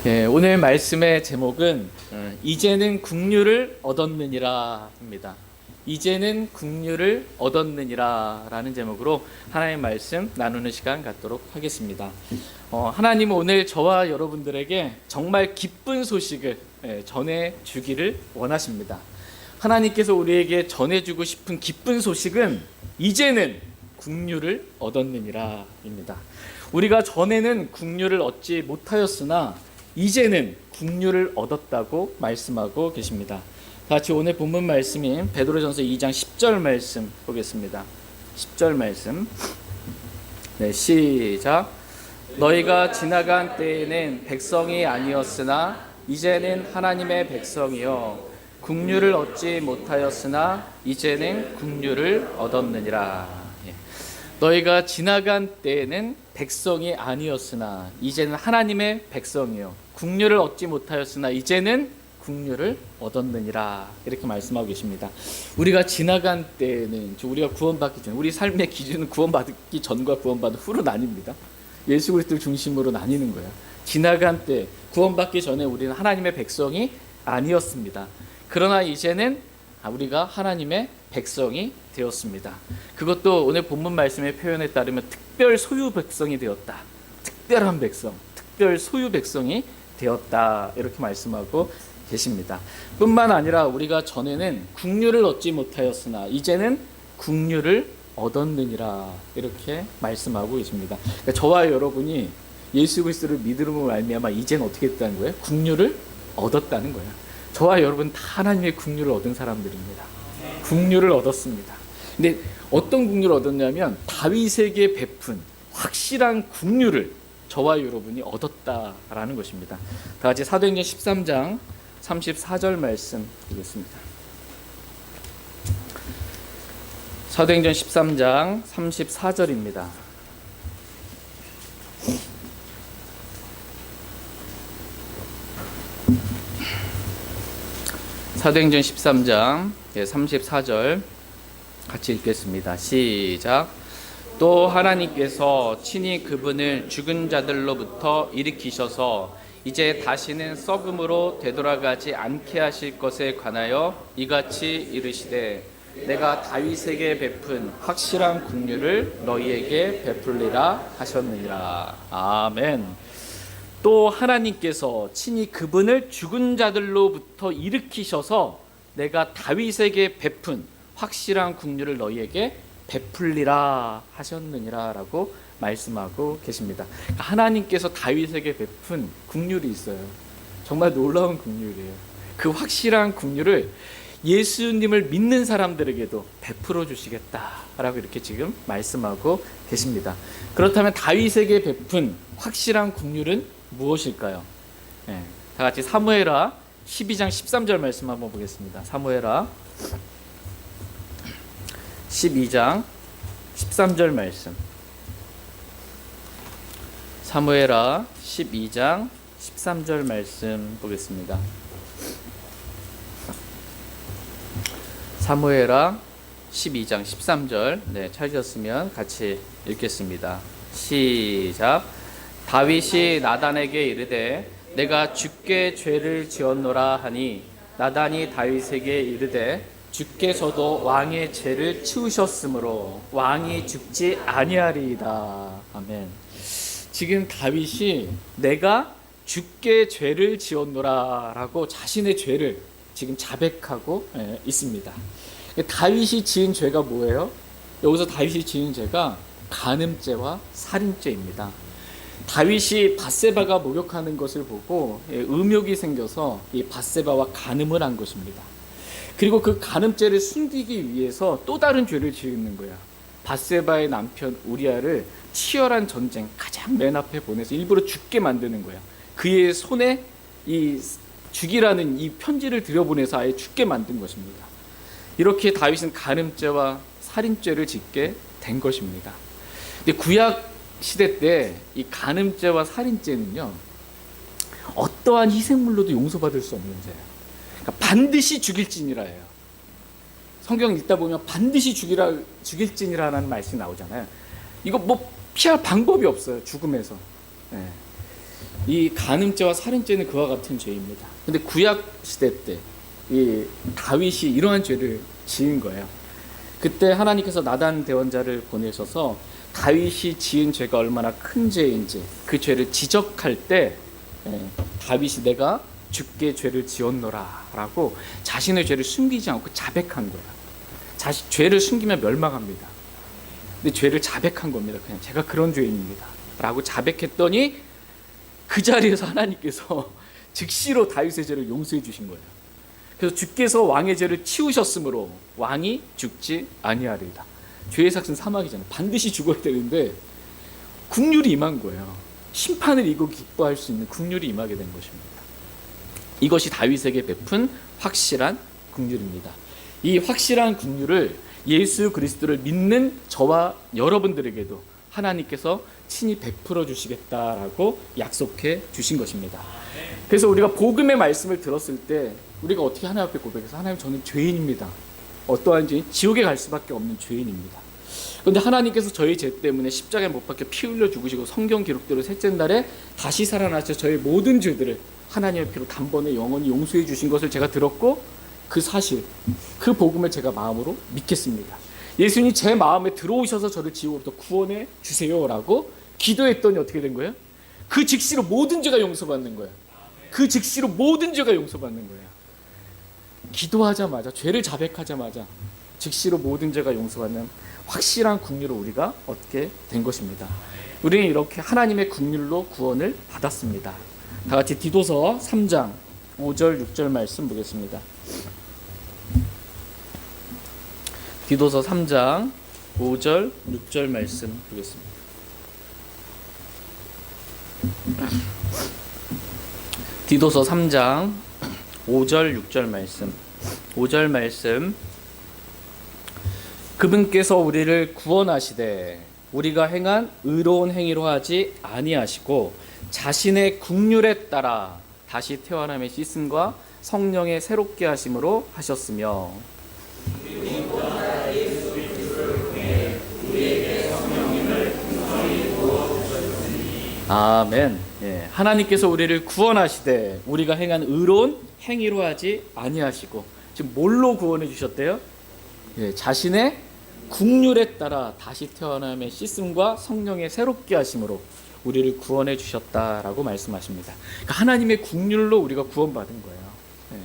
오늘 말씀의 제목은 이제는 국류를 얻었느니라 입니다. 이제는 국류를 얻었느니라 라는 제목으로 하나님의 말씀 나누는 시간 갖도록 하겠습니다. 하나님은 오늘 저와 여러분들에게 정말 기쁜 소식을 전해주기를 원하십니다. 하나님께서 우리에게 전해주고 싶은 기쁜 소식은 이제는 국류를 얻었느니라 입니다. 우리가 전에는 국류를 얻지 못하였으나 이제는 국류를 얻었다고 말씀하고 계십니다. 같이 오늘 본문 말씀인 베드로전서 2장 10절 말씀 보겠습니다. 10절 말씀. 시작. 너희가 지나간 때에는 백성이 아니었으나 이제는 하나님의 백성이요 국류를 얻지 못하였으나 이제는 국류를 얻었느니라. 너희가 지나간 때에는 백성이 아니었으나 이제는 하나님의 백성이요 국류를 얻지 못하였으나 이제는 국류를 얻었느니라, 이렇게 말씀하고 계십니다. 우리가 지나간 때에는 우리가 구원받기 전, 우리 삶의 기준은 구원받기 전과 구원받은 후로 나뉩니다. 예수 그리스도를 중심으로 나뉘는 거예요. 지나간 때, 구원받기 전에 우리는 하나님의 백성이 아니었습니다. 그러나 이제는 우리가 하나님의 백성이 되었습니다. 그것도 오늘 본문 말씀의 표현에 따르면 특별 소유 백성이 되었다. 특별한 백성, 특별 소유 백성이 되었다, 이렇게 말씀하고 계십니다. 뿐만 아니라 우리가 전에는 국류를 얻지 못하였으나 이제는 국류를 얻었느니라, 이렇게 말씀하고 계십니다. 그러니까 저와 여러분이 예수 그리스도를 믿음으로 말미암아 이제는 어떻게 됐다는 거예요? 국류를 얻었다는 거예요. 저와 여러분 다 하나님의 국류를 얻은 사람들입니다. 국류를 얻었습니다. 근데 어떤 국류를 얻었냐면 다윗에게 베푼 확실한 국류를 저와 여러분이 얻었다라는 것입니다. 다 같이 사도행전 13장 34절 말씀 보겠습니다. 사도행전 13장 34절입니다. 사도행전 13장 34절 같이 읽겠습니다. 시작. 또 하나님께서 친히 그분을 죽은 자들로부터 일으키셔서 이제 다시는 썩음으로 되돌아가지 않게 하실 것에 관하여 이같이 이르시되 내가 다윗에게 베푼 확실한 국류를 너희에게 베풀리라 하셨느니라. 아멘. 또 하나님께서 친히 그분을 죽은 자들로부터 일으키셔서 내가 다윗에게 베푼 확실한 국류를 너희에게 베풀리라 하셨느니라 라고 말씀하고 계십니다. 하나님께서 다윗에게 베푼 국률이 있어요. 정말 놀라운 국률이에요. 그 확실한 국률을 예수님을 믿는 사람들에게도 베풀어 주시겠다라고 이렇게 지금 말씀하고 계십니다. 그렇다면 다윗에게 베푼 확실한 국률은 무엇일까요? 다 같이 사무엘하 12장 13절 말씀 한번 보겠습니다. 사무엘하 12장 13절 말씀. 사무엘하 12장 13절 말씀 보겠습니다. 사무엘하 12장 13절 찾으셨으면 같이 읽겠습니다. 시작. 다윗이 나단에게 이르되 내가 주께 죄를 지었노라 하니 나단이 다윗에게 이르되 주께서도 왕의 죄를 치우셨으므로 왕이 죽지 아니하리이다. 아멘. 지금 다윗이 내가 주께 죄를 지었노라 라고 자신의 죄를 지금 자백하고 있습니다. 다윗이 지은 죄가 뭐예요? 여기서 다윗이 지은 죄가 간음죄와 살인죄입니다. 다윗이 밧세바가 목욕하는 것을 보고 음욕이 생겨서 이 밧세바와 간음을 한 것입니다. 그리고 그 간음죄를 숨기기 위해서 또 다른 죄를 지은 거야. 밧세바의 남편 우리아를 치열한 전쟁 가장 맨 앞에 보내서 일부러 죽게 만드는 거야. 그의 손에 이 죽이라는 이 편지를 들여보내서 아예 죽게 만든 것입니다. 이렇게 다윗은 간음죄와 살인죄를 짓게 된 것입니다. 근데 구약 시대 때 이 간음죄와 살인죄는요, 어떠한 희생물로도 용서받을 수 없는 죄예요. 그러니까 반드시 죽일지니라 해요. 성경 읽다 보면 반드시 죽일지니라는 말씀이 나오잖아요. 이거 뭐 피할 방법이 없어요. 죽음에서. 이 간음죄와 살인죄는 그와 같은 죄입니다. 근데 구약 시대 때 이 다윗이 이러한 죄를 지은 거예요. 그때 하나님께서 나단 대원자를 보내셔서 다윗이 지은 죄가 얼마나 큰 죄인지 그 죄를 지적할 때 다윗이 내가 주께 죄를 지었노라 라고 자신의 죄를 숨기지 않고 자백한 거예요. 죄를 숨기면 멸망합니다. 근데 죄를 자백한 겁니다. 그냥 제가 그런 죄인입니다 라고 자백했더니 그 자리에서 하나님께서 즉시로 다윗의 죄를 용서해 주신 거예요. 그래서 주께서 왕의 죄를 치우셨으므로 왕이 죽지 아니하리이다. 죄의 삭은 사망이잖아요. 반드시 죽어야 되는데 국률이 임한 거예요. 심판을 이고 기뻐할 수 있는 국률이 임하게 된 것입니다. 이것이 다윗에게 베푼 확실한 국률입니다. 이 확실한 국률을 예수 그리스도를 믿는 저와 여러분들에게도 하나님께서 친히 베풀어 주시겠다라고 약속해 주신 것입니다. 그래서 우리가 복음의 말씀을 들었을 때 우리가 어떻게 하나님 앞에 고백해서 하나님 저는 죄인입니다. 어떠한 죄인? 지옥에 갈 수밖에 없는 죄인입니다. 그런데 하나님께서 저희 죄 때문에 십자가에 못 박혀 피 흘려 죽으시고 성경 기록대로 셋째 날에 다시 살아나셔 저희 모든 죄들을 하나님의 피로 단번에 영원히 용서해 주신 것을 제가 들었고 그 사실, 그 복음을 제가 마음으로 믿겠습니다. 예수님이 제 마음에 들어오셔서 저를 지옥으로부터 구원해 주세요라고 기도했더니 어떻게 된 거예요? 그 즉시로 모든 죄가 용서받는 거예요. 그 즉시로 모든 죄가 용서받는 거예요. 기도하자마자, 죄를 자백하자마자 즉시로 모든 죄가 용서받는 확실한 국률을 우리가 얻게 된 것입니다. 우리는 이렇게 하나님의 국률로 구원을 받았습니다. 다 같이 디도서 3장 5절 6절 말씀 보겠습니다. 디도서 3장 5절 6절 말씀 보겠습니다. 디도서 3장 5절 6절 말씀. 5절 말씀. 그분께서 우리를 구원하시되 우리가 행한 의로운 행위로 하지 아니하시고 자신의 국률에 따라 다시 태어남의 씻음과 성령의 새롭게 하심으로 하셨으며 아멘. 예, 하나님께서 우리를 구원하시되 우리가 행한 의로운 행위로 하지 아니하시고 지금 뭘로 구원해 주셨대요? 예, 자신의 국률에 따라 다시 태어남의 씻음과 성령의 새롭게 하심으로 우리를 구원해 주셨다라고 말씀하십니다. 그러니까 하나님의 국률로 우리가 구원받은 거예요. 예.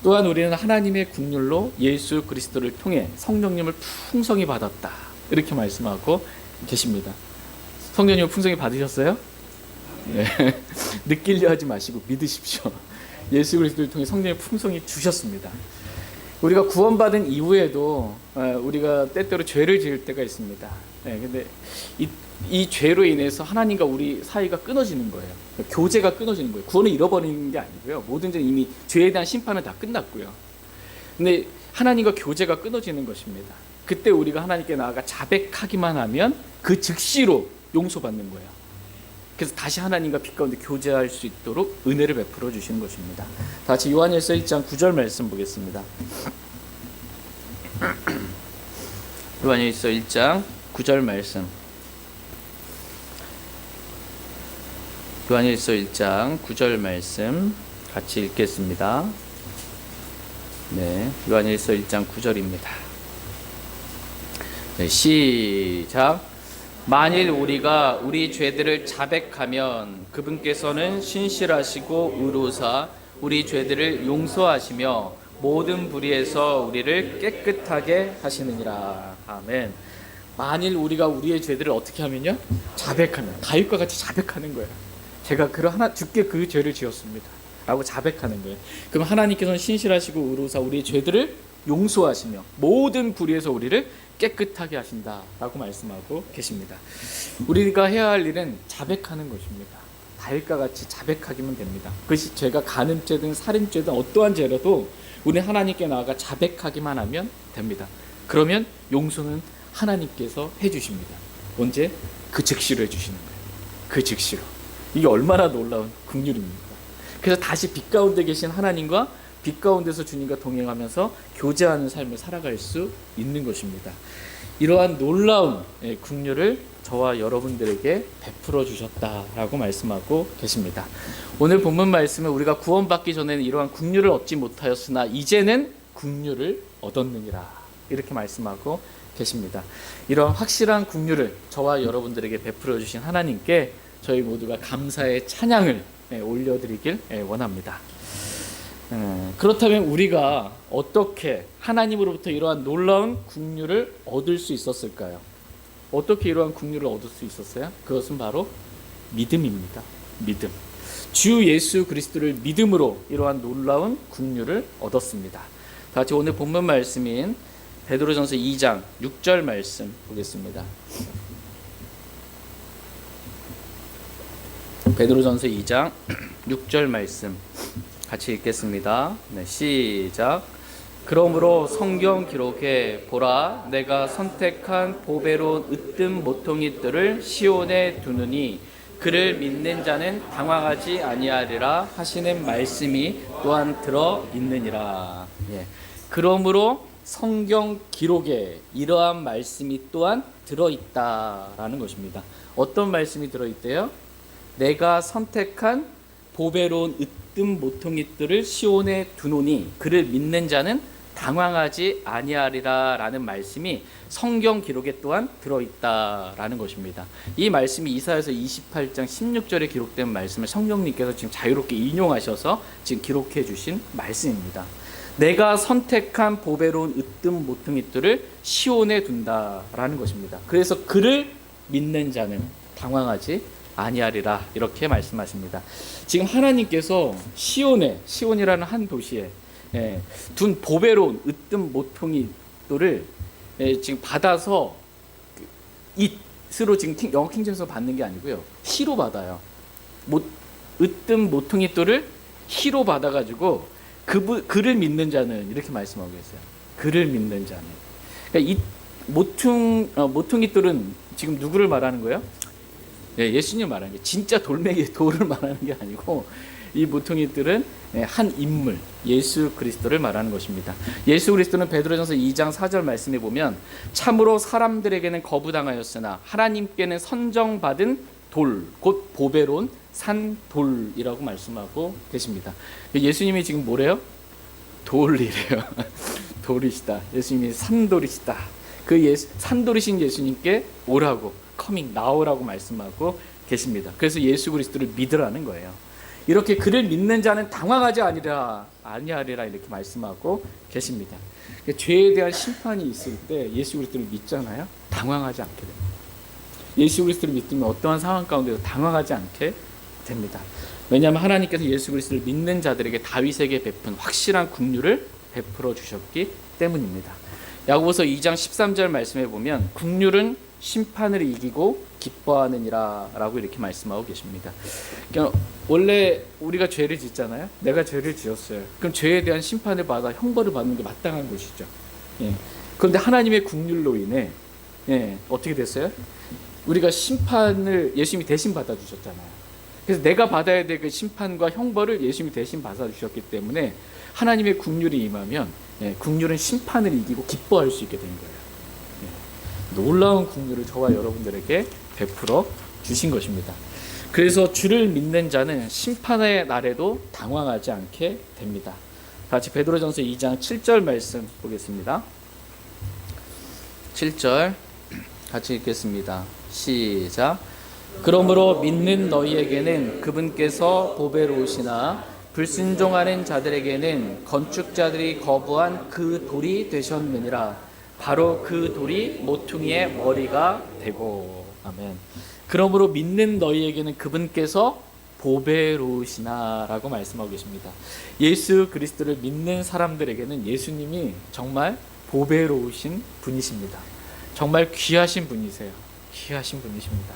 또한 우리는 하나님의 국률로 예수 그리스도를 통해 성령님을 풍성히 받았다 이렇게 말씀하고 계십니다. 성령님을 풍성히 받으셨어요? 네. 느끼려 하지 마시고 믿으십시오. 예수 그리스도를 통해 성령의 풍성히 주셨습니다. 우리가 구원받은 이후에도 우리가 때때로 죄를 지을 때가 있습니다. 근데 이 죄로 인해서 하나님과 우리 사이가 끊어지는 거예요. 교제가 끊어지는 거예요. 구원을 잃어버리는 게 아니고요. 모든 죄는 이미 죄에 대한 심판은 다 끝났고요. 근데 하나님과 교제가 끊어지는 것입니다. 그때 우리가 하나님께 나아가 자백하기만 하면 그 즉시로 용서받는 거예요. 그래서 다시 하나님과 빛 가운데 교제할 수 있도록 은혜를 베풀어 주시는 것입니다. 다 같이 요한일서 1장 9절 말씀 보겠습니다. 요한일서 1장 9절 말씀. 요한일서 1장 9절 말씀 같이 읽겠습니다. 네, 요한일서 1장 9절입니다. 네, 시작. 만일 우리가 우리 죄들을 자백하면 그분께서는 신실하시고 의로사 우리 죄들을 용서하시며 모든 불의에서 우리를 깨끗하게 하시느니라. 아멘. 만일 우리가 우리의 죄들을 어떻게 하면요? 자백하면, 다윗과 같이 자백하는 거예요. 제가 주께 그 죄를 지었습니다 라고 자백하는 거예요. 그럼 하나님께서는 신실하시고 의로사 우리의 죄들을 용서하시며 모든 불의에서 우리를 깨끗하게 하신다라고 말씀하고 계십니다. 우리가 해야 할 일은 자백하는 것입니다. 다윗과 같이 자백하기만 됩니다. 그것이 죄가 간음죄든 살인죄든 어떠한 죄라도 우리는 하나님께 나아가 자백하기만 하면 됩니다. 그러면 용서는 하나님께서 해주십니다. 언제? 그 즉시로 해주시는 거예요. 그 즉시로. 이게 얼마나 놀라운 긍휼입니까? 그래서 다시 빛 가운데 계신 하나님과 빛 가운데서 주님과 동행하면서 교제하는 삶을 살아갈 수 있는 것입니다. 이러한 놀라운 긍휼을 저와 여러분들에게 베풀어 주셨다라고 말씀하고 계십니다. 오늘 본문 말씀은 우리가 구원받기 전에는 이러한 긍휼을 얻지 못하였으나 이제는 긍휼을 얻었느니라 이렇게 말씀하고 계십니다. 이런 확실한 긍휼을 저와 여러분들에게 베풀어 주신 하나님께 저희 모두가 감사의 찬양을 올려드리길 원합니다. 그렇다면 우리가 어떻게 하나님으로부터 이러한 놀라운 긍휼을 얻을 수 있었을까요? 어떻게 이러한 긍휼을 얻을 수 있었어요? 그것은 바로 믿음입니다. 믿음. 주 예수 그리스도를 믿음으로 이러한 놀라운 긍휼을 얻었습니다. 다 같이 오늘 본문 말씀인 베드로전서 2장 6절 말씀 보겠습니다. 베드로전서 2장 6절 말씀 같이 읽겠습니다. 네, 시작. 그러므로 성경 기록에 보라 내가 선택한 보배로운 으뜸 모퉁이들을 시온에 두느니 그를 믿는 자는 당황하지 아니하리라 하시는 말씀이 또한 들어 있느니라. 예. 그러므로 성경 기록에 이러한 말씀이 또한 들어 있다라는 것입니다. 어떤 말씀이 들어 있대요? 내가 선택한 보배로운 으뜸 모퉁이들을 시온에 두노니 그를 믿는 자는 당황하지 아니하리라 라는 말씀이 성경 기록에 또한 들어있다라는 것입니다. 이 말씀이 이사야서 28장 16절에 기록된 말씀을 성령님께서 지금 자유롭게 인용하셔서 지금 기록해 주신 말씀입니다. 내가 선택한 보배로운 으뜸 모퉁이들을 시온에 둔다라는 것입니다. 그래서 그를 믿는 자는 당황하지 아니하리라 이렇게 말씀하십니다. 지금 하나님께서 시온이라는 한 도시에 둔 보배로운 으뜸 모퉁이들을 지금 받아서 it으로 지금 영어 킹제임스로 받는 게 아니고요. 히로 받아요. 으뜸 모퉁이들을 히로 받아가지고 그를 믿는 자는 이렇게 말씀하고 계세요. 그를 믿는 자는. 그러니까 이 모퉁이들은 지금 누구를 말하는 거예요? 예수님 말하는 게 진짜 돌을 말하는 게 아니고 이 모퉁이들은 한 인물 예수 그리스도를 말하는 것입니다. 예수 그리스도는 베드로전서 2장 4절 말씀에 보면 참으로 사람들에게는 거부당하였으나 하나님께는 선정받은 돌 곧 보배로운 산돌이라고 말씀하고 계십니다. 예수님이 지금 뭐래요? 돌이래요. 돌이시다. 예수님이 산돌이시다. 산돌이신 예수님께 오라고 나오라고 말씀하고 계십니다. 그래서 예수 그리스도를 믿으라는 거예요. 이렇게 그를 믿는 자는 당황하지 아니하리라 이렇게 말씀하고 계십니다. 죄에 대한 심판이 있을 때 예수 그리스도를 믿잖아요. 당황하지 않게 됩니다. 예수 그리스도를 믿으면 어떠한 상황 가운데도 당황하지 않게 됩니다. 왜냐하면 하나님께서 예수 그리스도를 믿는 자들에게 다윗에게 베푼 확실한 긍휼을 베풀어 주셨기 때문입니다. 야고보서 2장 13절 말씀해 보면 긍휼은 심판을 이기고 기뻐하느니라 라고 이렇게 말씀하고 계십니다. 그러니까 원래 우리가 죄를 짓잖아요. 내가 죄를 지었어요. 그럼 죄에 대한 심판을 받아 형벌을 받는 게 마땅한 것이죠. 그런데 하나님의 긍휼로 인해 어떻게 됐어요? 우리가 심판을 예수님이 대신 받아주셨잖아요. 그래서 내가 받아야 될 그 심판과 형벌을 예수님이 대신 받아주셨기 때문에 하나님의 긍휼이 임하면 긍휼은 심판을 이기고 기뻐할 수 있게 된 거예요. 놀라운 긍휼을 저와 여러분들에게 베풀어 주신 것입니다. 그래서 주를 믿는 자는 심판의 날에도 당황하지 않게 됩니다. 같이 베드로전서 2장 7절 말씀 보겠습니다. 7절 같이 읽겠습니다. 시작. 그러므로 믿는 너희에게는 그분께서 보배로우시나 불순종하는 자들에게는 건축자들이 거부한 그 돌이 되셨느니라. 바로 그 돌이 모퉁이의 머리가 되고. 아멘. 그러므로 믿는 너희에게는 그분께서 보배로우시나 라고 말씀하고 계십니다. 예수 그리스도를 믿는 사람들에게는 예수님이 정말 보배로우신 분이십니다. 정말 귀하신 분이세요. 귀하신 분이십니다.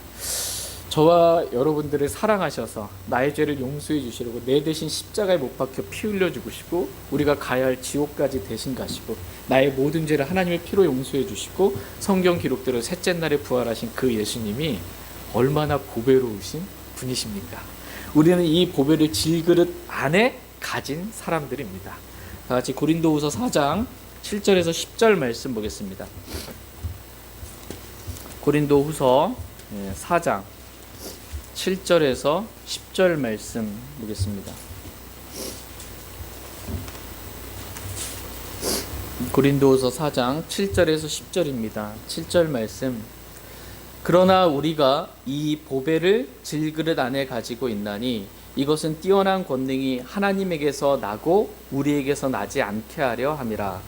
저와 여러분들을 사랑하셔서 나의 죄를 용서해 주시려고 내 대신 십자가에 못 박혀 피 흘려 죽으시고 우리가 가야 할 지옥까지 대신 가시고 나의 모든 죄를 하나님의 피로 용서해 주시고 성경 기록대로 셋째 날에 부활하신 그 예수님이 얼마나 보배로우신 분이십니까? 우리는 이 보배를 질그릇 안에 가진 사람들입니다. 다 같이 고린도후서 4장 7절에서 10절 말씀 보겠습니다. 고린도후서 4장 7절에서 10절 말씀 보겠습니다. 고린도후서 4장 7절에서 10절입니다. 7절 말씀. 그러나 우리가 이 보배를 질그릇 안에 가지고 있나니 이것은 뛰어난 권능이 하나님에게서 나고 우리에게서 나지 않게 하려 함이라.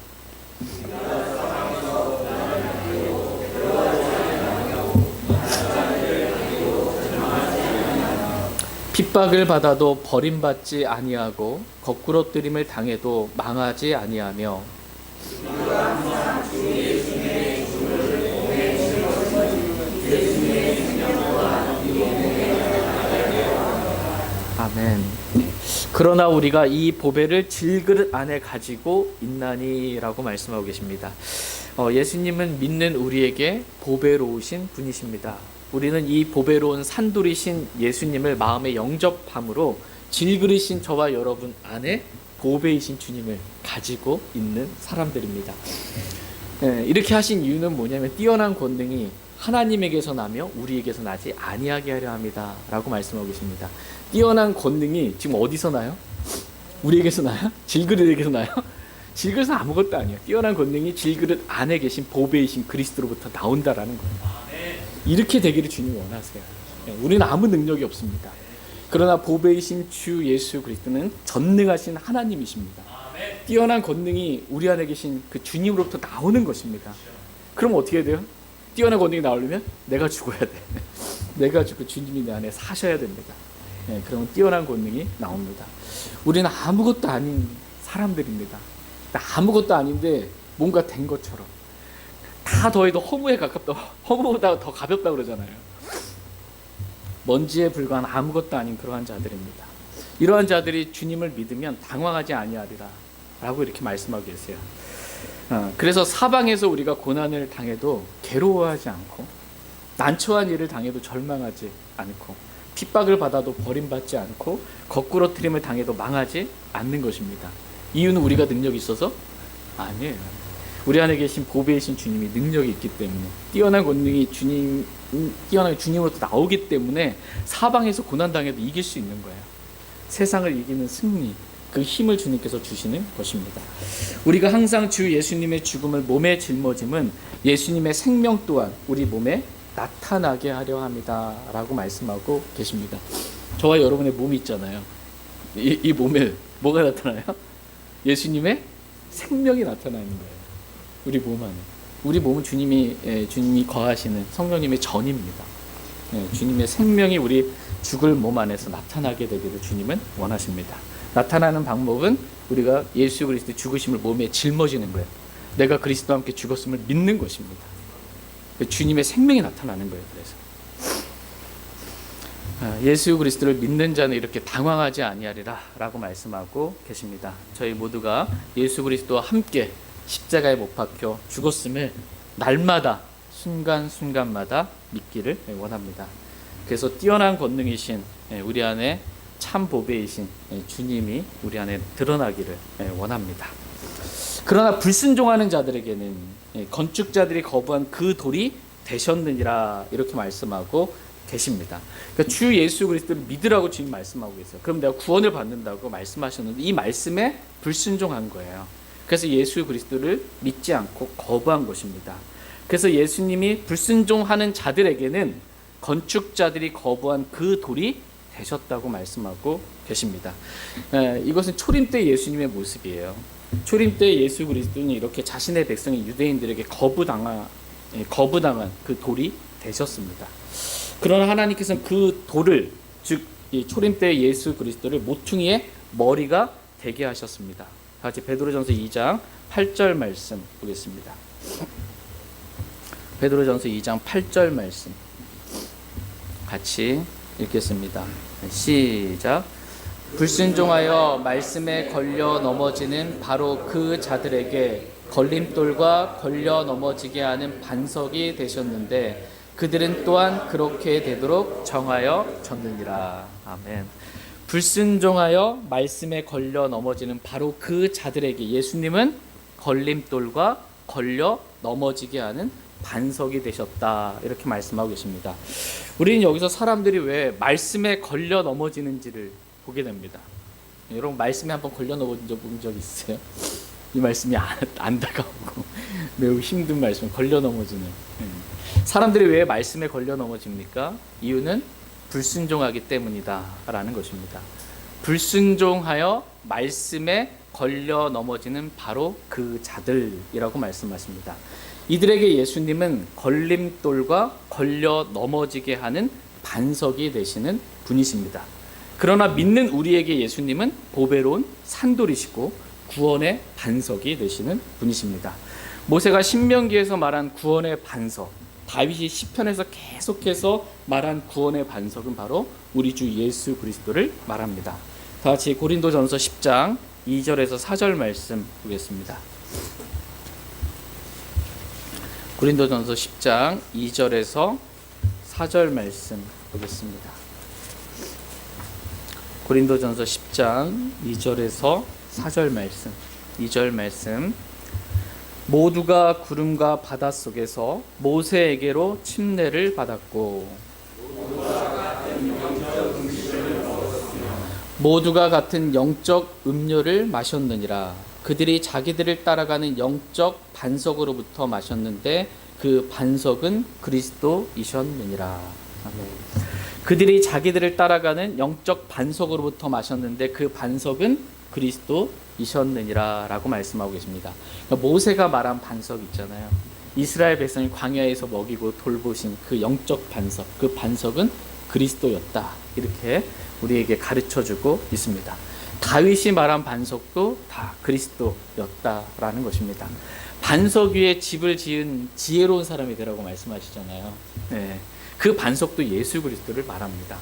핍박을 받아도 버림받지 아니하고 거꾸로 뜨림을 당해도 망하지 아니하며 아멘. 그러나 우리가 이 보배를 질그릇 안에 가지고 있나니라고 말씀하고 계십니다. 예수님은 믿는 우리에게 보배로우신 분이십니다. 우리는 이 보배로운 산돌이신 예수님을 마음에 영접함으로 질그릇인 저와 여러분 안에 보배이신 주님을 가지고 있는 사람들입니다. 이렇게 하신 이유는 뭐냐면 뛰어난 권능이 하나님에게서 나며 우리에게서 나지 아니하게 하려 합니다 라고 말씀하고 계십니다. 뛰어난 권능이 지금 어디서 나요? 우리에게서 나요? 질그릇에게서 나요? 질그릇은 아무것도 아니에요. 뛰어난 권능이 질그릇 안에 계신 보배이신 그리스도로부터 나온다라는 거예요. 이렇게 되기를 주님이 원하세요. 우리는 아무 능력이 없습니다. 그러나 보배이신 주 예수 그리스도는 전능하신 하나님이십니다. 뛰어난 권능이 우리 안에 계신 그 주님으로부터 나오는 것입니다. 그럼 어떻게 돼요? 뛰어난 권능이 나오려면 내가 죽어야 돼. 내가 죽고 주님이 내 안에 사셔야 됩니다. 그러면 뛰어난 권능이 나옵니다. 우리는 아무것도 아닌 사람들입니다. 아무것도 아닌데 뭔가 된 것처럼 다 더해도 허무에 가깝다, 허무보다 더 가볍다 그러잖아요. 먼지에 불과한 아무것도 아닌 그러한 자들입니다. 이러한 자들이 주님을 믿으면 당황하지 아니하리라 라고 이렇게 말씀하고 계세요. 그래서 사방에서 우리가 고난을 당해도 괴로워하지 않고 난처한 일을 당해도 절망하지 않고 핍박을 받아도 버림받지 않고 거꾸로 트림을 당해도 망하지 않는 것입니다. 이유는 우리가 능력이 있어서? 아니에요. 우리 안에 계신 보배이신 주님이 능력이 있기 때문에 뛰어난 권능이 뛰어난 주님으로부터 나오기 때문에 사방에서 고난당해도 이길 수 있는 거예요. 세상을 이기는 승리, 그 힘을 주님께서 주시는 것입니다. 우리가 항상 주 예수님의 죽음을 몸에 짊어짐은 예수님의 생명 또한 우리 몸에 나타나게 하려 합니다 라고 말씀하고 계십니다. 저와 여러분의 몸이 있잖아요. 이 몸에 뭐가 나타나요? 예수님의 생명이 나타나는 거예요. 우리 몸 안에. 우리 몸은 주님이 거하시는 성령님의 전입니다. 주님의 생명이 우리 죽을 몸 안에서 나타나게 되기를 주님은 원하십니다. 나타나는 방법은 우리가 예수 그리스도의 죽으심을 몸에 짊어지는 거예요. 내가 그리스도와 함께 죽었음을 믿는 것입니다. 주님의 생명이 나타나는 거예요. 그래서 예수 그리스도를 믿는 자는 이렇게 당황하지 아니하리라 라고 말씀하고 계십니다. 저희 모두가 예수 그리스도와 함께 십자가에 못 박혀 죽었음을 날마다 순간순간마다 믿기를 원합니다. 그래서 뛰어난 권능이신 우리 안에 참 보배이신 주님이 우리 안에 드러나기를 원합니다. 그러나 불순종하는 자들에게는 건축자들이 거부한 그 돌이 되셨느니라 이렇게 말씀하고 계십니다. 그러니까 주 예수 그리스도를 믿으라고 주님 말씀하고 계세요. 그럼 내가 구원을 받는다고 말씀하셨는데 이 말씀에 불순종한 거예요. 그래서 예수 그리스도를 믿지 않고 거부한 것입니다. 그래서 예수님이 불순종하는 자들에게는 건축자들이 거부한 그 돌이 되셨다고 말씀하고 계십니다. 이것은 초림 때 예수님의 모습이에요. 초림 때 예수 그리스도는 이렇게 자신의 백성인 유대인들에게 거부당한 그 돌이 되셨습니다. 그러나 하나님께서는 그 돌을, 즉 초림 때 예수 그리스도를 모퉁이의 머리가 되게 하셨습니다. 같이 베드로전서 2장 8절 말씀 보겠습니다. 베드로전서 2장 8절 말씀 같이 읽겠습니다. 시작. 불순종하여 말씀에 걸려 넘어지는 바로 그 자들에게 걸림돌과 걸려 넘어지게 하는 반석이 되셨는데 그들은 또한 그렇게 되도록 정하여 졌느니라. 아멘. 불순종하여 말씀에 걸려 넘어지는 바로 그 자들에게 예수님은 걸림돌과 걸려 넘어지게 하는 반석이 되셨다 이렇게 말씀하고 계십니다. 우리는 여기서 사람들이 왜 말씀에 걸려 넘어지는지를 보게 됩니다. 여러분 말씀에 한번 걸려 넘어진 적 있어요? 이 말씀이 안 다가오고 매우 힘든 말씀, 걸려 넘어지는. 사람들이 왜 말씀에 걸려 넘어집니까? 이유는 불순종하기 때문이다 라는 것입니다. 불순종하여 말씀에 걸려 넘어지는 바로 그 자들이라고 말씀하십니다. 이들에게 예수님은 걸림돌과 걸려 넘어지게 하는 반석이 되시는 분이십니다. 그러나 믿는 우리에게 예수님은 보배로운 산돌이시고 구원의 반석이 되시는 분이십니다. 모세가 신명기에서 말한 구원의 반석, 다윗이 시편에서 계속해서 말한 구원의 반석은 바로 우리 주 예수 그리스도를 말합니다. 다 같이 고린도전서 10장 2절에서 4절 말씀 보겠습니다. 고린도전서 10장 2절에서 4절 말씀 보겠습니다. 고린도전서 10장 2절에서 4절 말씀. 2절 말씀. 모두가 구름과 바다 속에서 모세에게로 침례를 받았고 모두가 같은 영적 음료를 마셨느니라. 그들이 자기들을 따라가는 영적 반석으로부터 마셨는데 그 반석은 그리스도이셨느니라. 아멘. 그들이 자기들을 따라가는 영적 반석으로부터 마셨는데 그 반석은 그리스도이셨느니라 라고 말씀하고 계십니다. 그러니까 모세가 말한 반석 있잖아요. 이스라엘 백성이 광야에서 먹이고 돌보신 그 영적 반석, 그 반석은 그리스도였다 이렇게 우리에게 가르쳐주고 있습니다. 다윗이 말한 반석도 다 그리스도였다라는 것입니다. 반석 위에 집을 지은 지혜로운 사람이 되라고 말씀하시잖아요. 네. 그 반석도 예수 그리스도를 말합니다.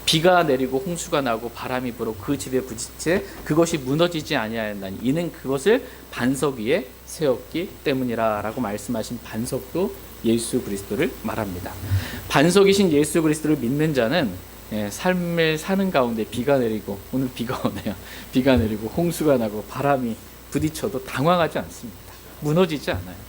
비가 내리고 홍수가 나고 바람이 불어 그 집에 부딪혀 그것이 무너지지 아니하였나니 이는 그것을 반석 위에 세웠기 때문이라 라고 말씀하신 반석도 예수 그리스도를 말합니다. 반석이신 예수 그리스도를 믿는 자는 삶을 사는 가운데 비가 내리고 오늘 비가 오네요. 비가 내리고 홍수가 나고 바람이 부딪혀도 당황하지 않습니다. 무너지지 않아요.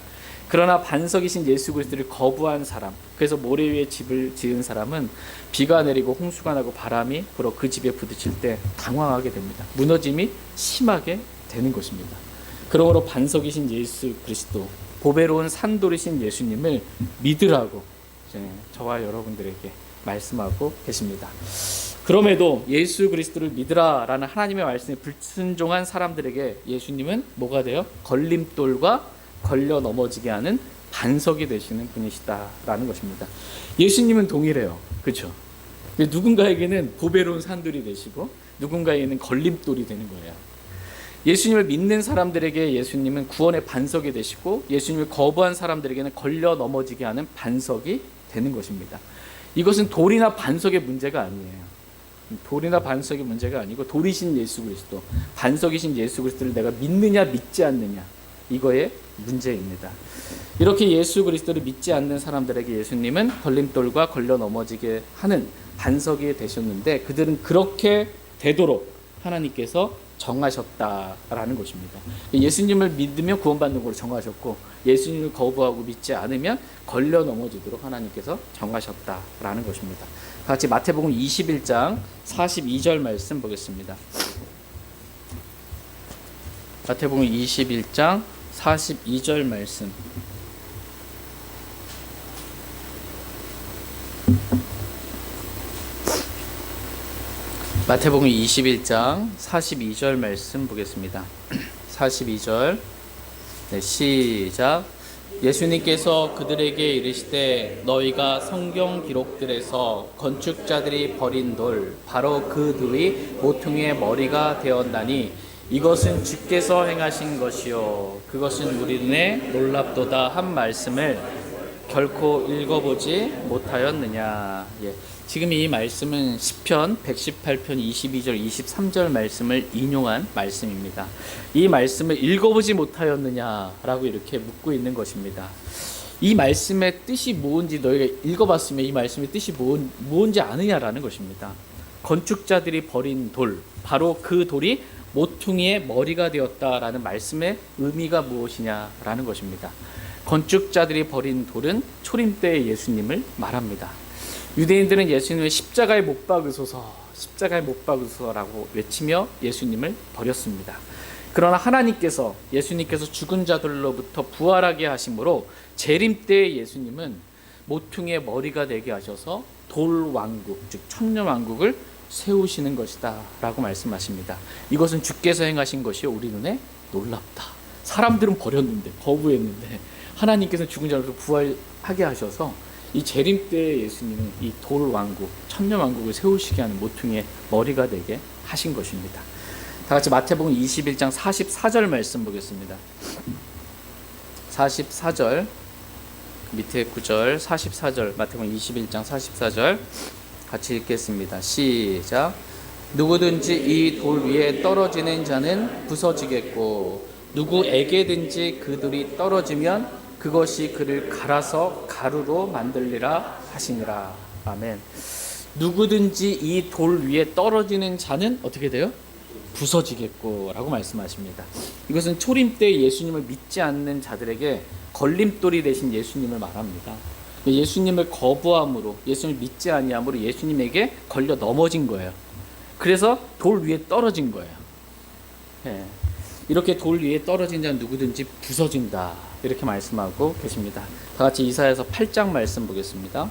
그러나 반석이신 예수 그리스도를 거부한 사람, 그래서 모래 위에 집을 지은 사람은 비가 내리고 홍수가 나고 바람이 불어 그 집에 부딪힐 때 당황하게 됩니다. 무너짐이 심하게 되는 것입니다. 그러므로 반석이신 예수 그리스도, 보배로운 산돌이신 예수님을 믿으라고 저와 여러분들에게 말씀하고 계십니다. 그럼에도 예수 그리스도를 믿으라라는 하나님의 말씀에 불순종한 사람들에게 예수님은 뭐가 돼요? 걸림돌과 걸려 넘어지게 하는 반석이 되시는 분이시다라는 것입니다. 예수님은 동일해요. 그렇죠? 누군가에게는 보배로운 산돌이 되시고 누군가에게는 걸림돌이 되는 거예요. 예수님을 믿는 사람들에게 예수님은 구원의 반석이 되시고 예수님을 거부한 사람들에게는 걸려 넘어지게 하는 반석이 되는 것입니다. 이것은 돌이나 반석의 문제가 아니에요. 돌이나 반석의 문제가 아니고 돌이신 예수 그리스도, 반석이신 예수 그리스도를 내가 믿느냐 믿지 않느냐 이거의 문제입니다. 이렇게 예수 그리스도를 믿지 않는 사람들에게 예수님은 걸림돌과 걸려 넘어지게 하는 반석이 되셨는데 그들은 그렇게 되도록 하나님께서 정하셨다라는 것입니다. 예수님을 믿으면 구원받는 걸로 정하셨고 예수님을 거부하고 믿지 않으면 걸려 넘어지도록 하나님께서 정하셨다라는 것입니다. 같이 마태복음 21장 42절 말씀 보겠습니다. 마태복음 21장 42절 말씀. 마태복음 21장 42절 말씀 보겠습니다. 42절. 네, 시작. 예수님께서 그들에게 이르시되 너희가 성경 기록들에서 건축자들이 버린 돌 바로 그 돌이 모퉁이의 머리가 되었나니 이것은 주께서 행하신 것이요 그것은 우리 눈에 놀랍도다 한 말씀을 결코 읽어보지 못하였느냐. 예. 지금 이 말씀은 시편 118편 22절 23절 말씀을 인용한 말씀입니다. 이 말씀을 읽어보지 못하였느냐라고 이렇게 묻고 있는 것입니다. 이 말씀의 뜻이 뭔지 너희가 읽어봤으면 이 말씀의 뜻이 뭔지 아느냐라는 것입니다. 건축자들이 버린 돌, 바로 그 돌이 모퉁이의 머리가 되었다라는 말씀의 의미가 무엇이냐라는 것입니다. 건축자들이 버린 돌은 초림 때의 예수님을 말합니다. 유대인들은 예수님을 십자가에 못 박으소서, 십자가에 못 박으소서라고 외치며 예수님을 버렸습니다. 그러나 하나님께서 예수님께서 죽은 자들로부터 부활하게 하심으로 재림 때의 예수님은 모퉁이의 머리가 되게 하셔서 돌왕국, 즉 천년왕국을 세우시는 것이다 라고 말씀하십니다. 이것은 주께서 행하신 것이 우리 눈에 놀랍다. 사람들은 버렸는데, 거부했는데 하나님께서 죽은 자로부터 부활하게 하셔서 이 재림 때의 예수님은 이 돌왕국, 천년왕국을 세우시게 하는 모퉁이의 머리가 되게 하신 것입니다. 다 같이 마태복음 21장 44절 말씀 보겠습니다. 44절 밑에 9절 44절 마태복음 21장 44절 같이 읽겠습니다. 시작. 누구든지 이 돌 위에 떨어지는 자는 부서지겠고 누구에게든지 그 돌이 떨어지면 그것이 그를 갈아서 가루로 만들리라 하시니라. 아멘. 누구든지 이 돌 위에 떨어지는 자는 어떻게 돼요? 부서지겠고 라고 말씀하십니다. 이것은 초림 때 예수님을 믿지 않는 자들에게 걸림돌이 되신 예수님을 말합니다. 예수님을 거부함으로, 예수님을 믿지 아니함으로 예수님에게 걸려 넘어진 거예요. 그래서 돌 위에 떨어진 거예요. 예. 이렇게 돌 위에 떨어진 자는 누구든지 부서진다 이렇게 말씀하고 계십니다. 다 같이 이사야서 8장 말씀 보겠습니다.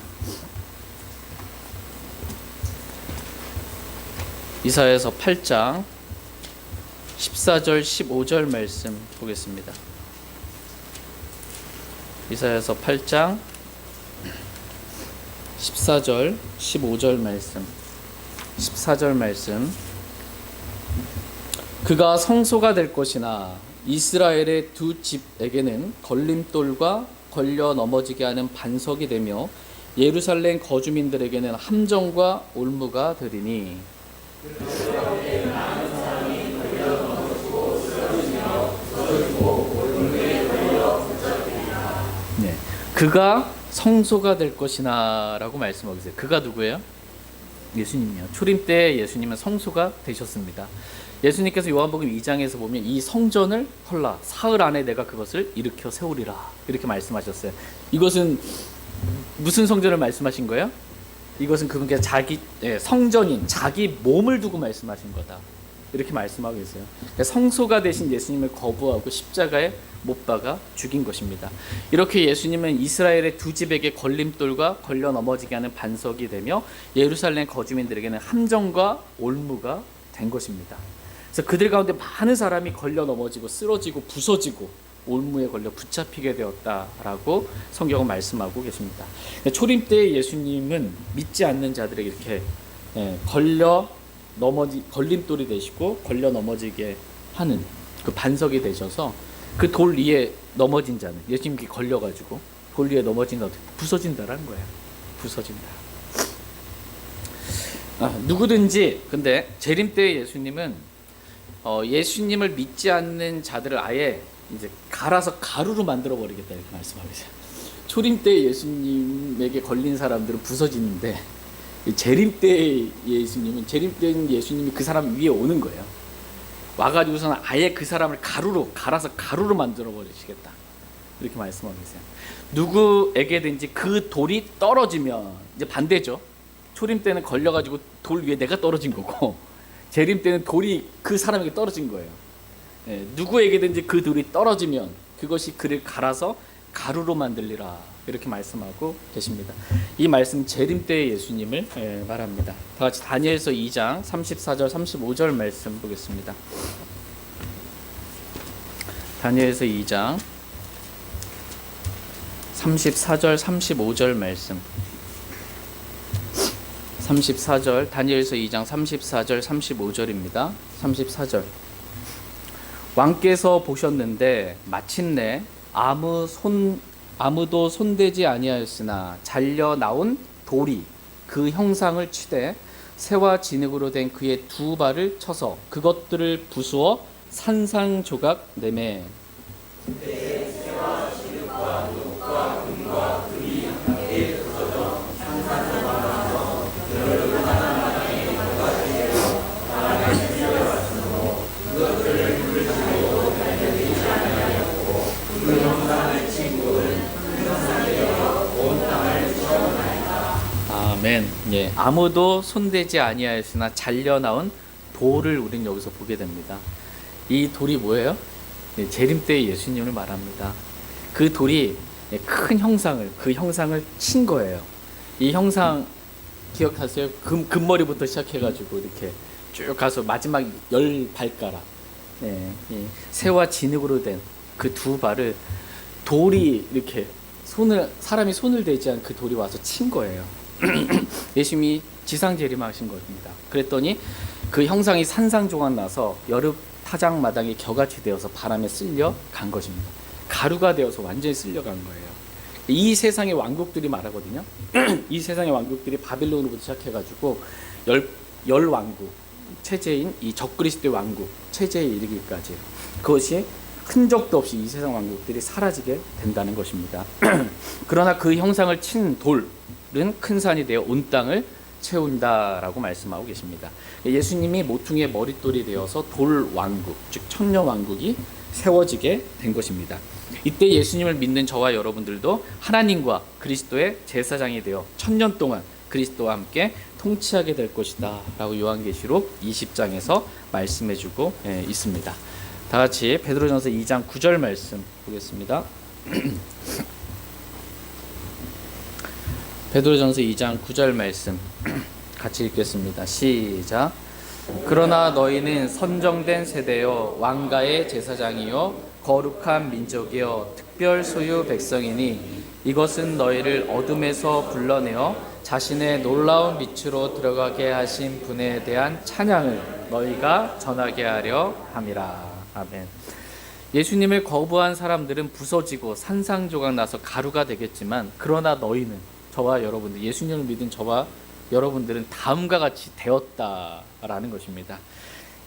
이사야서 8장 14절 15절 말씀 보겠습니다. 이사야서 8장 14절 15절 말씀 14절 말씀 그가 성소가 될 것이나 이스라엘의 두 집에게는 걸림돌과 걸려 넘어지게 하는 반석이 되며 예루살렘 거주민들에게는 함정과 올무가 되리니 네, 그가 성소가 될 것이나 라고 말씀하고 있어요. 그가 누구예요? 예수님이요. 초림 때 예수님은 성소가 되셨습니다. 예수님께서 요한복음 2장에서 보면 이 성전을 헐라 사흘 안에 내가 그것을 일으켜 세우리라 이렇게 말씀하셨어요. 이것은 무슨 성전을 말씀하신 거예요? 이것은 그분께서 자기 성전인 자기 몸을 두고 말씀하신 거다 이렇게 말씀하고 계세요. 성소가 되신 예수님을 거부하고 십자가에 못 박아 죽인 것입니다. 이렇게 예수님은 이스라엘의 두 집에게 걸림돌과 걸려 넘어지게 하는 반석이 되며 예루살렘 거주민들에게는 함정과 올무가 된 것입니다. 그래서 그들 가운데 많은 사람이 걸려 넘어지고 쓰러지고 부서지고 올무에 걸려 붙잡히게 되었다라고 성경은 말씀하고 계십니다. 초림 때 예수님은 믿지 않는 자들에게 이렇게 걸림돌이 되시고 걸려 넘어지게 하는 그 반석이 되셔서 그 돌 위에 넘어진 자는 예수님께 걸려가지고 돌 위에 넘어진 자는 부서진다라는 거예요. 부서진다. 누구든지 근데 재림 때 예수님은 예수님을 믿지 않는 자들을 아예 이제 갈아서 가루로 만들어 버리겠다 이렇게 말씀하고 있어요. 초림 때 예수님에게 걸린 사람들은 부서지는데 재림 때 예수님은 재림 때 예수님이 그 사람 위에 오는 거예요. 와가지고서는 아예 그 사람을 갈아서 가루로 만들어 버리시겠다 이렇게 말씀하고 계세요. 누구에게든지 그 돌이 떨어지면 이제 반대죠. 초림 때는 걸려가지고 돌 위에 내가 떨어진 거고 재림 때는 돌이 그 사람에게 떨어진 거예요. 누구에게든지 그 돌이 떨어지면 그것이 그를 갈아서 가루로 만들리라 이렇게 말씀하고 계십니다. 이 말씀 재림 때의 예수님을 말합니다. 다 같이 다니엘서 2장 34절 35절 말씀 보겠습니다. 다니엘서 2장 34절 35절 말씀 34절 다니엘서 2장 34절 35절입니다. 34절 왕께서 보셨는데 마침내 아무도 손대지 아니하였으나 잘려 나온 돌이 그 형상을 치되 새와 진흙으로 된 그의 두 발을 쳐서 그것들을 부수어 산상조각 내매 예, 아무도 손대지 아니하였으나 잘려 나온 돌을 우리는 여기서 보게 됩니다. 이 돌이 뭐예요? 예, 재림때의 예수님을 말합니다. 그 돌이 큰 형상을, 그 형상을 친 거예요. 이 형상 기억하세요? 금머리부터 시작해가지고 이렇게 쭉 가서 마지막 10발가락, 예, 새와 진흙으로 된 그 두 발을 돌이 이렇게 사람이 손을 대지 않은 그 돌이 와서 친 거예요. 예수님이 지상 재림하신 겁니다. 그랬더니 그 형상이 산산조각 나서 여름 타작 마당에 겨같이 되어서 바람에 쓸려 간 것입니다. 가루가 되어서 완전히 쓸려 간 거예요. 이 세상의 왕국들이 말하거든요. 이 세상의 왕국들이 바빌론으로부터 시작해가지고 열 왕국 체제인 이 적그리스도의 왕국 체제에 이르기까지 그것이 흔적도 없이 이 세상 왕국들이 사라지게 된다는 것입니다. 그러나 그 형상을 친 돌은 큰 산이 되어 온 땅을 채운다라고 말씀하고 계십니다. 예수님이 모퉁이의 머릿돌이 되어서 돌 왕국, 즉 천년 왕국이 세워지게 된 것입니다. 이때 예수님을 믿는 저와 여러분들도 하나님과 그리스도의 제사장이 되어 천년 동안 그리스도와 함께 통치하게 될 것이다 라고 요한계시록 20장에서 말씀해주고 있습니다. 다 같이 베드로전서 2장 9절 말씀 보겠습니다. 베드로전서 2장 9절 말씀 같이 읽겠습니다. 시작. 그러나 너희는 선정된 세대여 왕가의 제사장이요 거룩한 민족이여 특별 소유 백성이니 이것은 너희를 어둠에서 불러내어 자신의 놀라운 빛으로 들어가게 하신 분에 대한 찬양을 너희가 전하게 하려 함이라. 아멘. 예수님을 거부한 사람들은 부서지고 산산조각 나서 가루가 되겠지만 그러나 너희는, 저와 여러분들, 예수님을 믿은 저와 여러분들은 다음과 같이 되었다라는 것입니다.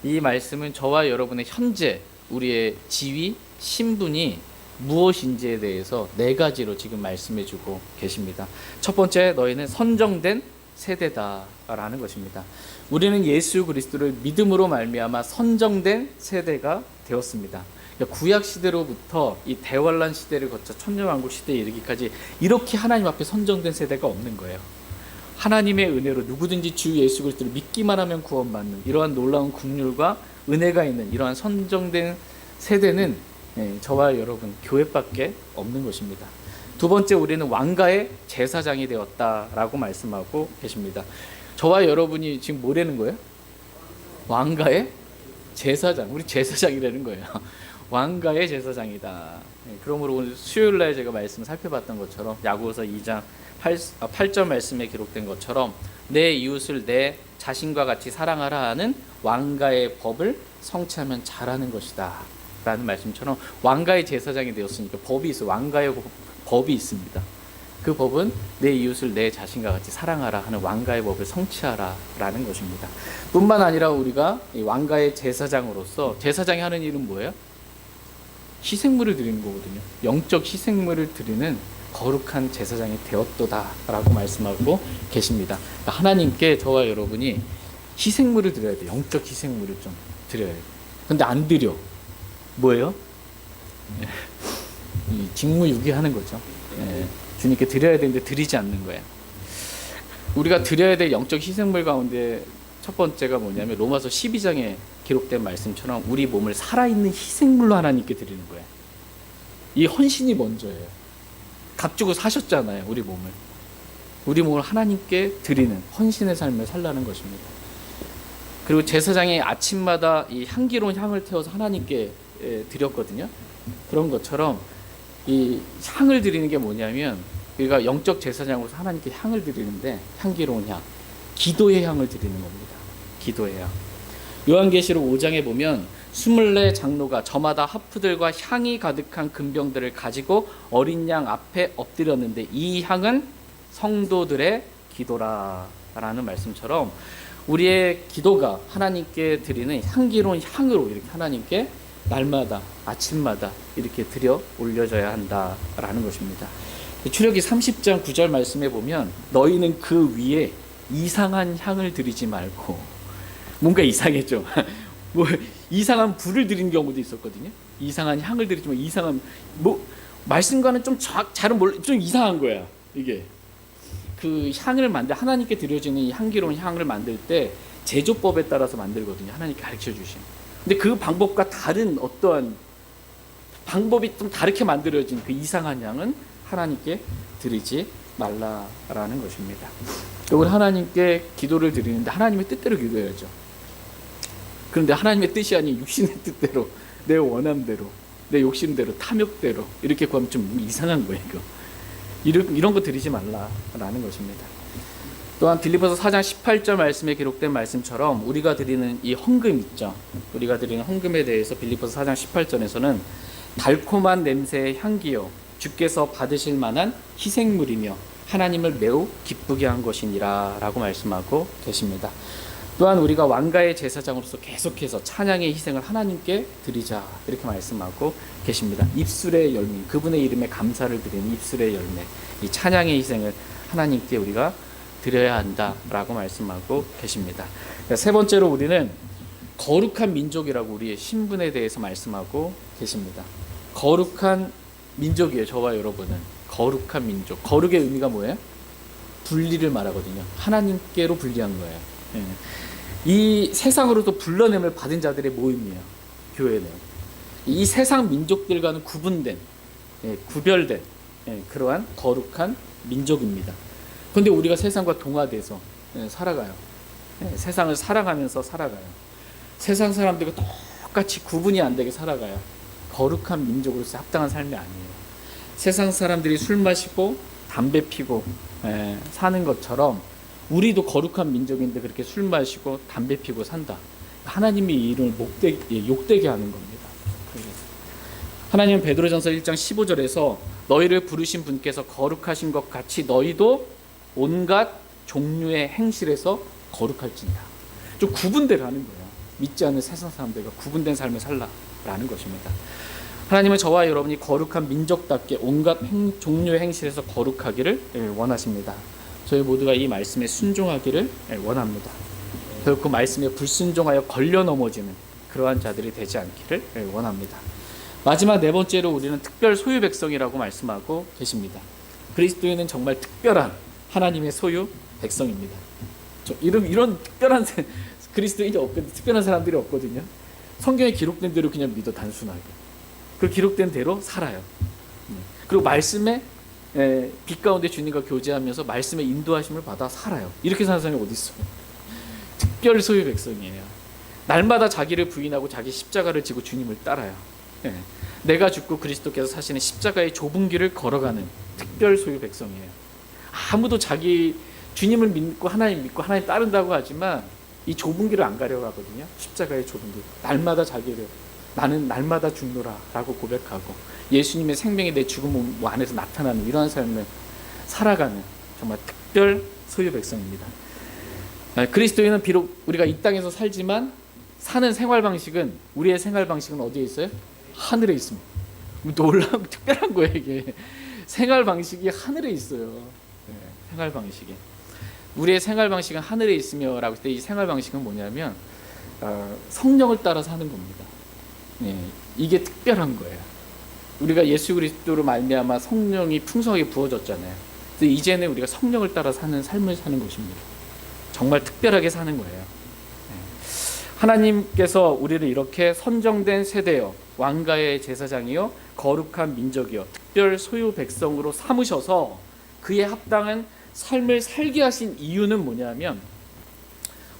이 말씀은 저와 여러분의 현재 우리의 지위, 신분이 무엇인지에 대해서 4가지로 지금 말씀해주고 계십니다. 첫 번째, 너희는 선정된 세대다라는 것입니다. 우리는 예수 그리스도를 믿음으로 말미암아 선정된 세대가 되었습니다. 구약 시대로부터 이 대환란 시대를 거쳐 천년왕국 시대에 이르기까지 이렇게 하나님 앞에 선정된 세대가 없는 거예요. 하나님의 은혜로 누구든지 주 예수 그리스도를 믿기만 하면 구원받는 이러한 놀라운 긍휼과 은혜가 있는 이러한 선정된 세대는 저와 여러분 교회밖에 없는 것입니다. 두 번째, 우리는 왕가의 제사장이 되었다라고 말씀하고 계십니다. 저와 여러분이 지금 뭐라는 거예요? 왕가의 제사장, 우리 제사장이라는 거예요. 왕가의 제사장이다. 그러므로 오늘 수요일날 제가 말씀 살펴봤던 것처럼 야고보서 2장 8절 말씀에 기록된 것처럼 내 이웃을 내 자신과 같이 사랑하라 하는 왕가의 법을 성취하면 잘하는 것이다 라는 말씀처럼 왕가의 제사장이 되었으니까 법이 있어요. 왕가의 법이 있습니다. 그 법은 내 이웃을 내 자신과 같이 사랑하라 하는 왕가의 법을 성취하라 라는 것입니다. 뿐만 아니라 우리가 이 왕가의 제사장으로서, 제사장이 하는 일은 뭐예요? 희생물을 드리는 거거든요. 영적 희생물을 드리는 거룩한 제사장이 되었도다 라고 말씀하고 계십니다. 그러니까 하나님께 저와 여러분이 희생물을 드려야 돼요. 영적 희생물을 좀 드려야 돼요. 근데 안 드려. 뭐예요? 이 직무유기하는 거죠. 주님께 드려야 되는데 드리지 않는 거예요. 우리가 드려야 될 영적 희생물 가운데 첫 번째가 뭐냐면 로마서 12장에 기록된 말씀처럼 우리 몸을 살아있는 희생물로 하나님께 드리는 거예요. 이 헌신이 먼저예요. 값 주고 사셨잖아요. 우리 몸을 하나님께 드리는 헌신의 삶을 살라는 것입니다. 그리고 제사장이 아침마다 이 향기로운 향을 태워서 하나님께 드렸거든요. 그런 것처럼 이 향을 드리는 게 뭐냐면 우리가 영적 제사장으로서 하나님께 향을 드리는데 향기로운 향, 기도의 향을 드리는 겁니다. 기도의 향. 요한계시록 5장에 보면 24 장로가 저마다 하프들과 향이 가득한 금병들을 가지고 어린 양 앞에 엎드렸는데 이 향은 성도들의 기도라라는 말씀처럼 우리의 기도가 하나님께 드리는 향기로운 향으로 이렇게 하나님께 날마다 아침마다 이렇게 드려 올려져야 한다라는 것입니다. 출애굽기 30장 9절 말씀에 보면 너희는 그 위에 이상한 향을 드리지 말고, 뭔가 이상했죠. 뭐 이상한 불을 드리는 경우도 있었거든요. 이상한 향을 드리지만 이상한 말씀과는 좀 잘은 몰라, 좀 이상한 거야 이게. 그 향을 하나님께 드려지는 이 향기로운 향을 만들 때 제조법에 따라서 만들거든요. 하나님께 가르쳐 주신. 근데 그 방법과 다른 어떠한 방법이 좀 다르게 만들어진 그 이상한 향은 하나님께 드리지 말라라는 것입니다. 우리 하나님께 기도를 드리는데 하나님의 뜻대로 기도해야죠. 그런데 하나님의 뜻이 아닌 육신의 뜻대로, 내 원함대로, 내 욕심대로, 탐욕대로 이렇게 구하면 좀 이상한 거예요. 이런 거 드리지 말라라는 것입니다. 또한 빌립보서 4장 18절 말씀에 기록된 말씀처럼 우리가 드리는 이 헌금 있죠. 우리가 드리는 헌금에 대해서 빌립보서 4장 18절에서는 달콤한 냄새의 향기요 주께서 받으실 만한 희생물이며 하나님을 매우 기쁘게 한 것이니라 라고 말씀하고 계십니다. 또한 우리가 왕가의 제사장으로서 계속해서 찬양의 희생을 하나님께 드리자 이렇게 말씀하고 계십니다. 입술의 열매, 그분의 이름에 감사를 드리는 입술의 열매, 이 찬양의 희생을 하나님께 우리가 드려야 한다라고 말씀하고 계십니다. 세 번째로 우리는 거룩한 민족이라고 우리의 신분에 대해서 말씀하고 계십니다. 거룩한 민족이에요. 저와 여러분은 거룩한 민족. 거룩의 의미가 뭐예요? 분리를 말하거든요. 하나님께로 분리한 거예요. 이 세상으로도 불러냄을 받은 자들의 모임이에요. 교회는 이 세상 민족들과는 구분된, 구별된 그러한 거룩한 민족입니다. 그런데 우리가 세상과 동화돼서 살아가요. 세상을 살아가면서 살아가요. 세상 사람들과 똑같이 구분이 안 되게 살아가요. 거룩한 민족으로서 합당한 삶이 아니에요. 세상 사람들이 술 마시고 담배 피고 사는 것처럼 우리도 거룩한 민족인데 그렇게 술 마시고 담배 피고 산다. 하나님이 이 이름을 욕되게 하는 겁니다. 하나님은 베드로전서 1장 15절에서 너희를 부르신 분께서 거룩하신 것 같이 너희도 온갖 종류의 행실에서 거룩할지니라. 좀 구분되라는 거예요. 믿지 않는 세상 사람들과 구분된 삶을 살라라는 것입니다. 하나님은 저와 여러분이 거룩한 민족답게 온갖 종류의 행실에서 거룩하기를 원하십니다. 저희 모두가 이 말씀에 순종하기를 원합니다. 결국 그 말씀에 불순종하여 걸려 넘어지는 그러한 자들이 되지 않기를 원합니다. 마지막 네 번째로 우리는 특별 소유 백성이라고 말씀하고 계십니다. 그리스도인은 정말 특별한 하나님의 소유 백성입니다. 이런 특별한 그리스도인이 없거든요. 특별한 사람들이 없거든요. 성경에 기록된 대로 그냥 믿어 단순하게. 그 기록된 대로 살아요. 그리고 말씀에 빛 가운데 주님과 교제하면서 말씀의 인도하심을 받아 살아요. 이렇게 사는 사람이 어디 있어요? 특별 소유 백성이에요. 날마다 자기를 부인하고 자기 십자가를 지고 주님을 따라요. 내가 죽고 그리스도께서 사시는 십자가의 좁은 길을 걸어가는 특별 소유 백성이에요. 아무도 자기 주님을 믿고 하나님 따른다고 하지만 이 좁은 길을 안 가려고 하거든요. 십자가의 좁은 길. 날마다 자기를 나는 날마다 죽노라 라고 고백하고 예수님의 생명이 내 죽음 안에서 나타나는 이러한 삶을 살아가는 정말 특별 소유 백성입니다. 그리스도인은 비록 우리가 이 땅에서 살지만 사는 생활 방식은 우리의 생활 방식은 어디에 있어요? 하늘에 있습니다. 놀라운 특별한 거예요 이게. 생활 방식이 하늘에 있어요. 생활 방식이 우리의 생활 방식은 하늘에 있으며라고 할 때 이 생활 방식은 뭐냐면 성령을 따라 사는 겁니다. 이게 특별한 거예요. 우리가 예수 그리스도로 말미암아 성령이 풍성하게 부어졌잖아요. 그래서 이제는 우리가 성령을 따라 사는 삶을 사는 것입니다. 정말 특별하게 사는 거예요. 하나님께서 우리를 이렇게 선정된 세대요, 왕가의 제사장이요, 거룩한 민족이요, 특별 소유 백성으로 삼으셔서 그에 합당한 삶을 살게 하신 이유는 뭐냐면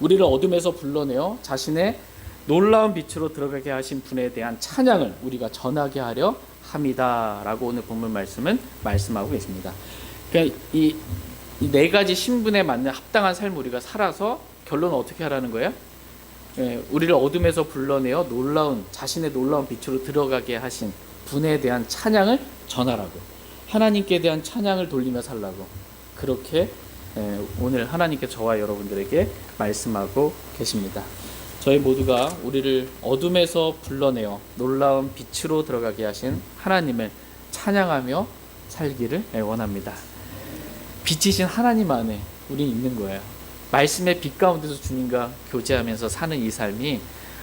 우리를 어둠에서 불러내어 자신의 놀라운 빛으로 들어가게 하신 분에 대한 찬양을 우리가 전하게 하려 합니다 라고 오늘 본문 말씀은 말씀하고 계십니다. 그러니까 이 네 가지 신분에 맞는 합당한 삶을 우리가 살아서 결론은 어떻게 하라는 거예요? 우리를 어둠에서 불러내어 자신의 놀라운 빛으로 들어가게 하신 분에 대한 찬양을 전하라고, 하나님께 대한 찬양을 돌리며 살라고, 그렇게 오늘 하나님께 저와 여러분들에게 말씀하고 계십니다. 저희 모두가 우리를 어둠에서 불러내어 놀라운 빛으로 들어가게 하신 하나님을 찬양하며 살기를 원합니다. 빛이신 하나님 안에 우리 있는 거예요. 말씀의 빛 가운데서 주님과 교제하면서 사는 이 삶이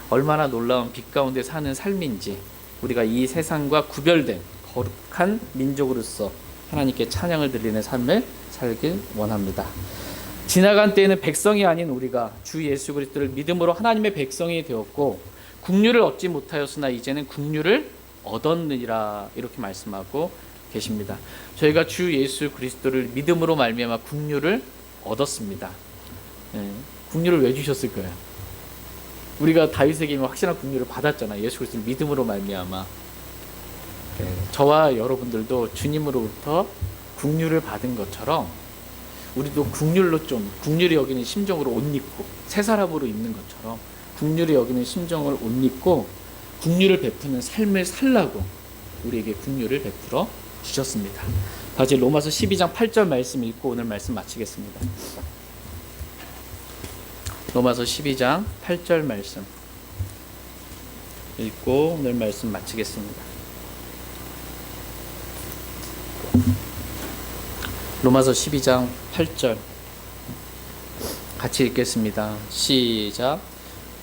얼마나 놀라운 빛 가운데 사는 삶인지 우리가 이 세상과 구별된 거룩한 민족으로서 하나님께 찬양을 드리는 삶을 살길 원합니다. 지나간 때에는 백성이 아닌 우리가 주 예수 그리스도를 믿음으로 하나님의 백성이 되었고 국류를 얻지 못하였으나 이제는 국류를 얻었느니라 이렇게 말씀하고 계십니다. 저희가 주 예수 그리스도를 믿음으로 말미암아 국류를 얻었습니다. 국류를 왜 주셨을까요? 우리가 다윗에게 확실한 국류를 받았잖아요. 예수 그리스도를 믿음으로 말미암아. 저와 여러분들도 주님으로부터 국류를 받은 것처럼 우리도 국률이 여기는 심정으로 옷 입고 새 사람으로 입는 것처럼 국률이 여기는 심정을 옷 입고 국류를 베푸는 삶을 살라고 우리에게 국류를 베풀어 주셨습니다. 다시 로마서 12장 8절 말씀 읽고 오늘 말씀 마치겠습니다. 로마서 12장 8절 말씀 읽고 오늘 말씀 마치겠습니다. 로마서 12장 8절 같이 읽겠습니다. 시작.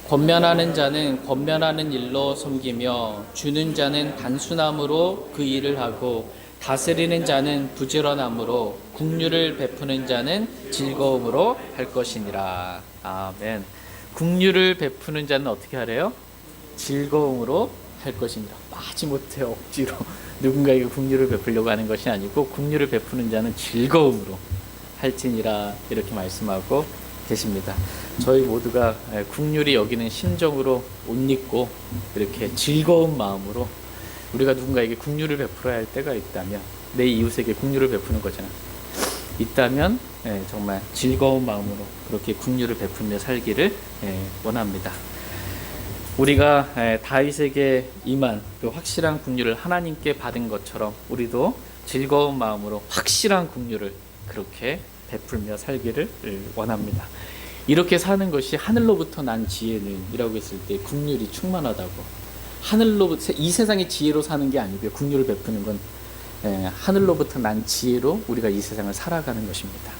권면하는 자는 권면하는 일로 섬기며 주는 자는 단순함으로 그 일을 하고 다스리는 자는 부지런함으로 국류를 베푸는 자는 즐거움으로 할 것이니라. 아멘. 국류를 베푸는 자는 어떻게 하래요? 즐거움으로 할 것이니라. 마지못해 억지로 누군가에게 국류를 베풀려고 하는 것이 아니고 국류를 베푸는 자는 즐거움으로 할지니라 이렇게 말씀하고 계십니다. 저희 모두가 국률이 여기는 심정으로 옷 입고 이렇게 즐거운 마음으로 우리가 누군가에게 국률을 베풀어야 할 때가 있다면 내 이웃에게 국률을 베푸는 거잖아. 있다면 정말 즐거운 마음으로 그렇게 국률을 베풀며 살기를 원합니다. 우리가 다윗에게 임한 그 확실한 국률을 하나님께 받은 것처럼 우리도 즐거운 마음으로 확실한 국률을 그렇게 베풀며 살기를 원합니다. 이렇게 사는 것이 하늘로부터 난 지혜는 이라고 했을 때 국률이 충만하다고. 하늘로부터 이 세상의 지혜로 사는 게 아니고요. 국률을 베푸는 건 하늘로부터 난 지혜로 우리가 이 세상을 살아가는 것입니다.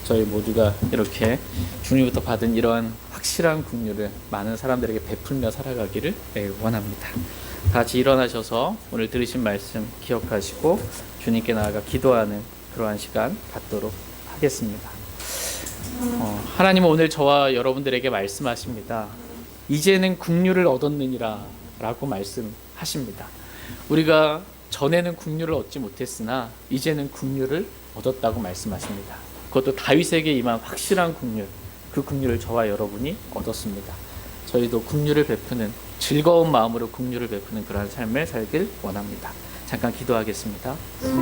저희 모두가 이렇게 주님부터 받은 이러한 확실한 국률을 많은 사람들에게 베풀며 살아가기를 원합니다. 다 같이 일어나셔서 오늘 들으신 말씀 기억하시고 주님께 나아가 기도하는 그러한 시간 갖도록 하겠습니다. 하나님은 오늘 저와 여러분들에게 말씀하십니다. 이제는 국류를 얻었느니라 라고 말씀하십니다. 우리가 전에는 국류를 얻지 못했으나 이제는 국류를 얻었다고 말씀하십니다. 그것도 다윗에게 임한 확실한 국류, 그 국류를 저와 여러분이 얻었습니다. 저희도 국류를 베푸는 즐거운 마음으로 국류를 베푸는 그러한 삶을 살길 원합니다. 잠깐 기도하겠습니다.